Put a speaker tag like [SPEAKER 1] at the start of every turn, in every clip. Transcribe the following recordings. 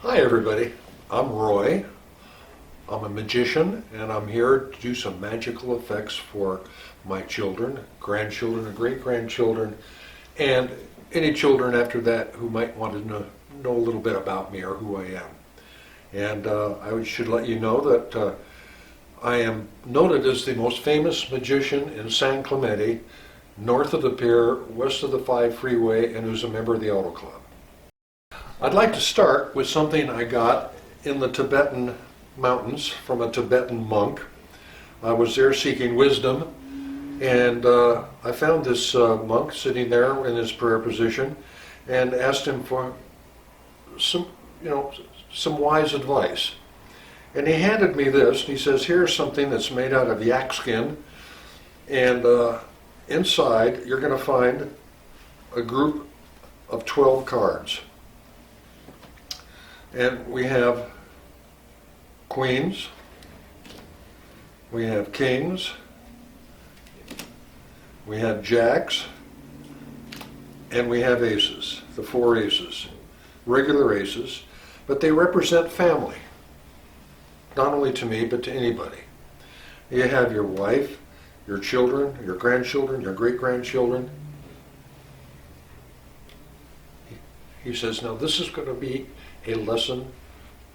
[SPEAKER 1] Hi everybody, I'm Roy. I'm a magician and I'm here to do some magical effects for my children, grandchildren, and great-grandchildren, and any children after that who might want to know a little bit about me or who I am. And I should let you know that I am noted as the most famous magician in San Clemente, north of the pier, west of the 5 freeway, and who's a member of the Auto Club. I'd like to start with something I got in the Tibetan mountains from a Tibetan monk. I was there seeking wisdom, and I found this monk sitting there in his prayer position and asked him for some wise advice. And he handed me this, and he says, here's something that's made out of yak skin, and inside you're going to find a group of 12 cards. And we have queens, we have kings, we have jacks, and we have aces, the 4 aces, regular aces, but they represent family, not only to me, but to anybody. You have your wife, your children, your grandchildren, your great-grandchildren. He says, now this is going to be a lesson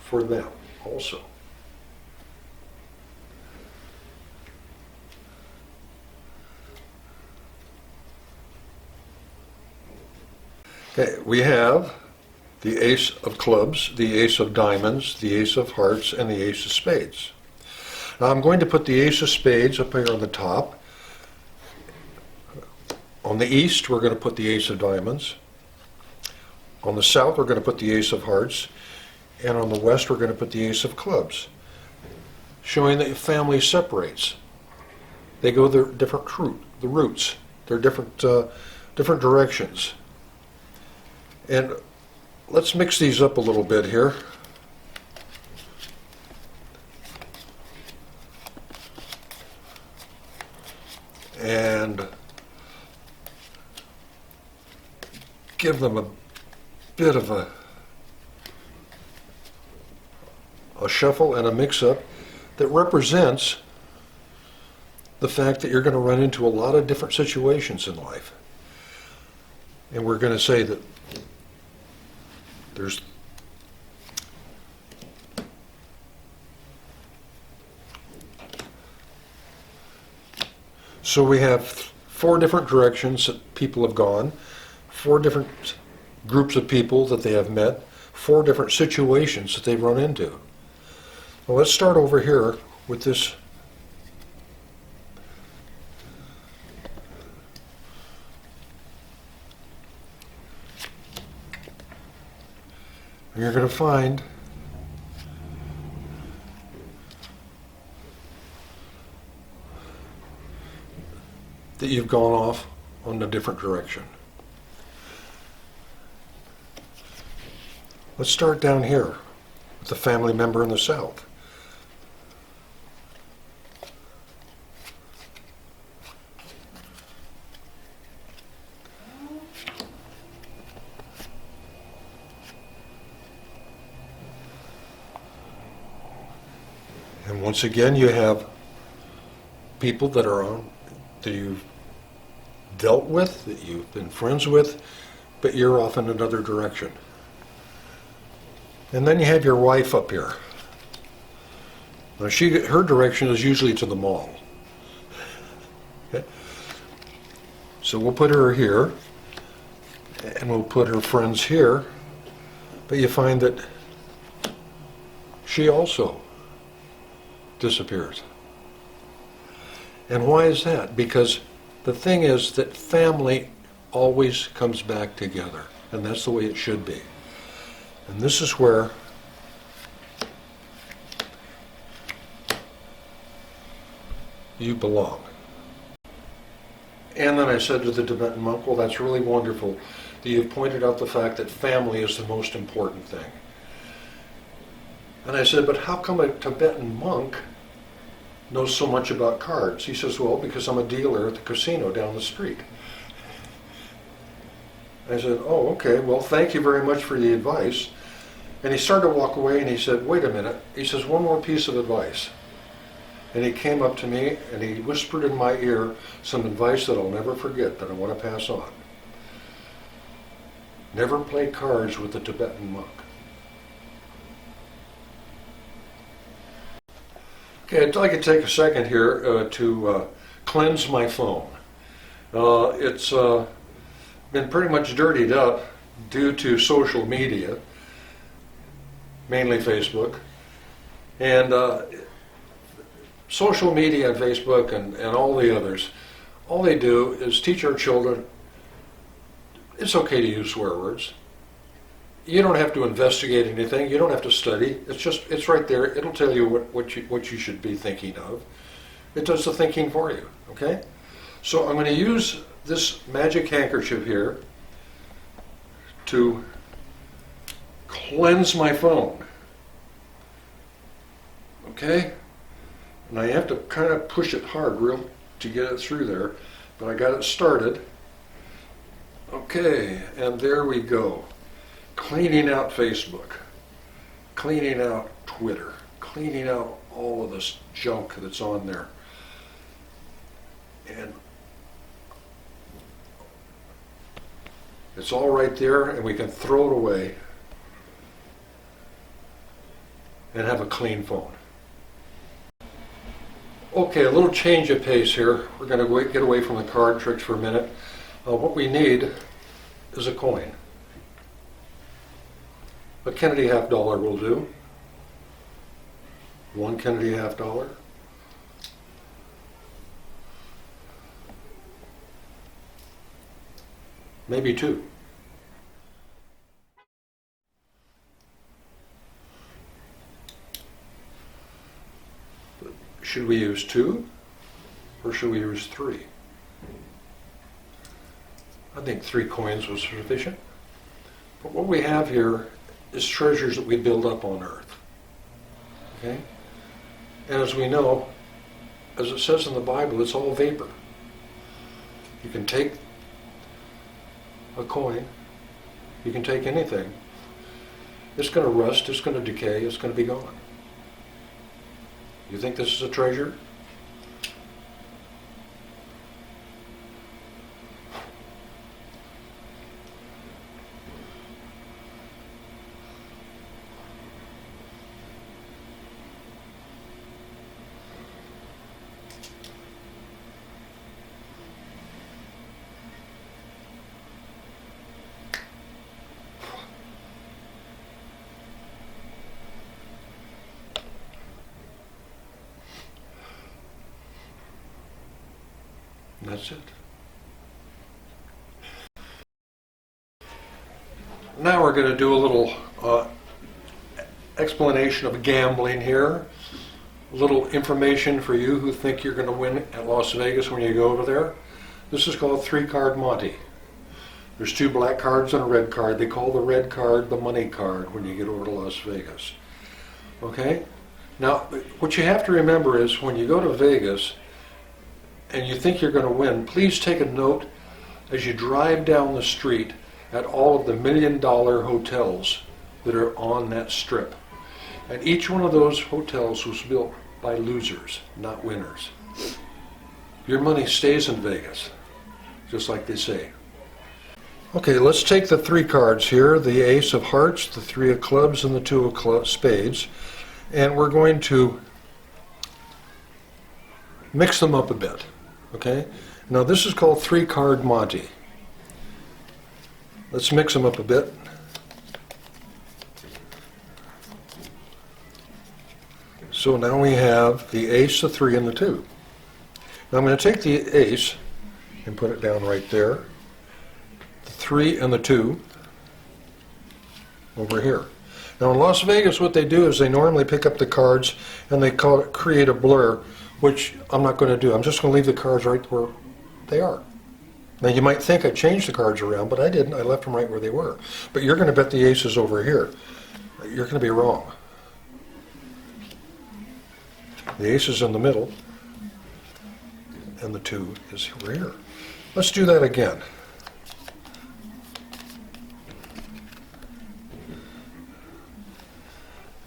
[SPEAKER 1] for them also. Okay, we have the ace of clubs, the ace of diamonds, the ace of hearts, and the ace of spades. Now I'm going to put the ace of spades up here on the top. On the east, we're going to put the ace of diamonds. On the south, we're going to put the ace of hearts, and on the west, we're going to put the ace of clubs, showing that family separates. They go their different routes. They're different directions. And let's mix these up a little bit here. And give them a bit of a shuffle and a mix-up that represents the fact that you're going to run into a lot of different situations in life. And we're going to say that there's so we have 4 different directions that people have gone, 4 different groups of people that they have met, 4 different situations that they've run into. Well, let's start over here with this. And you're going to find that you've gone off on a different direction. Let's start down here with the family member in the south. And once again, you have people that you've dealt with, that you've been friends with, but you're off in another direction. And then you have your wife up here. Now her direction is usually to the mall. Okay? So we'll put her here, and we'll put her friends here, but you find that she also disappears. And why is that? Because the thing is that family always comes back together, and that's the way it should be. And this is where you belong. And then I said to the Tibetan monk, well, that's really wonderful that you've pointed out the fact that family is the most important thing. And I said, but how come a Tibetan monk knows so much about cards? He says, well, because I'm a dealer at the casino down the street. I said, oh, okay, well, thank you very much for the advice. And he started to walk away, and he said, wait a minute. He says, one more piece of advice. And he came up to me and he whispered in my ear some advice that I'll never forget, that I want to pass on. Never play cards with a Tibetan monk. Okay, I'd like to take a second here to cleanse my phone. It's been pretty much dirtied up due to social media, mainly Facebook. And social media and Facebook and all the others, all they do is teach our children it's okay to use swear words. You don't have to investigate anything. You don't have to study. It's right there. It'll tell you what you should be thinking of. It does the thinking for you, okay? So I'm going to use this magic handkerchief here to cleanse my phone, okay? And I have to kind of push it hard to get it through there, but I got it started. Okay, and there we go. Cleaning out Facebook, cleaning out Twitter, cleaning out all of this junk that's on there. And it's all right there, and we can throw it away and have a clean phone. Okay, a little change of pace here. We're going to get away from the card tricks for a minute. What we need is a coin. A Kennedy $50 will do. One Kennedy $50. Maybe two. Should we use two or should we use three? I think 3 coins was sufficient. But what we have here is treasures that we build up on earth. Okay? And as we know, as it says in the Bible, it's all vapor. You can take a coin, you can take anything. It's going to rust, it's going to decay, it's going to be gone. You think this is a treasure? That's it. Now we're going to do a little explanation of gambling here. A little information for you who think you're going to win at Las Vegas when you go over there. This is called 3-card Monte. There's 2 black cards and a red card. They call the red card the money card when you get over to Las Vegas. Okay? Now, what you have to remember is when you go to Vegas, and you think you're going to win, please take a note as you drive down the street at all of the $1 million hotels that are on that strip. And each one of those hotels was built by losers, not winners. Your money stays in Vegas, just like they say. Okay, let's take the 3 cards here, the Ace of Hearts, the 3 of Clubs, and the 2 of Spades, and we're going to mix them up a bit. Okay, now this is called 3-card Monte. Let's mix them up a bit. So now we have the Ace, the 3, and the 2. Now I'm going to take the Ace and put it down right there. The 3 and the 2 over here. Now in Las Vegas what they do is they normally pick up the cards and they call it create a blur, which I'm not going to do. I'm just going to leave the cards right where they are. Now you might think I changed the cards around, but I didn't. I left them right where they were. But you're going to bet the Ace is over here. You're going to be wrong. The Ace is in the middle, and the 2 is over here. Let's do that again.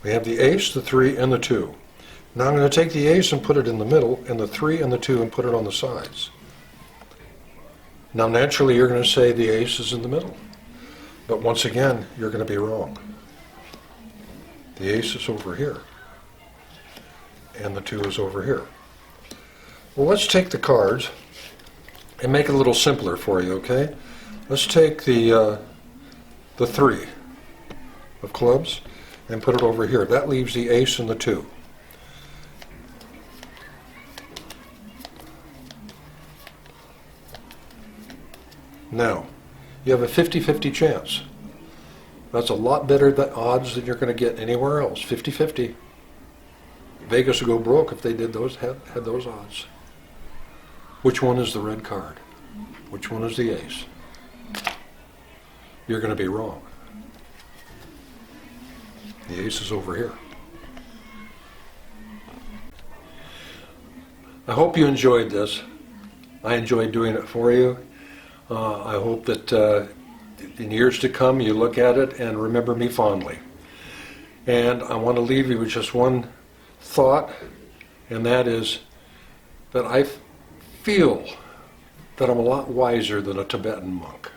[SPEAKER 1] We have the ace, the 3, and the 2. Now I'm going to take the ace and put it in the middle, and the 3 and the 2 and put it on the sides. Now naturally you're going to say the ace is in the middle. But once again, you're going to be wrong. The ace is over here. And the 2 is over here. Well, let's take the cards and make it a little simpler for you, okay? Let's take the 3 of clubs and put it over here. That leaves the ace and the 2. Now, you have a 50-50 chance. That's a lot better odds than you're going to get anywhere else. 50-50. Vegas would go broke if they did had those odds. Which one is the red card? Which one is the ace? You're going to be wrong. The ace is over here. I hope you enjoyed this. I enjoyed doing it for you. I hope that in years to come you look at it and remember me fondly. And I want to leave you with just one thought, and that is that I feel that I'm a lot wiser than a Tibetan monk.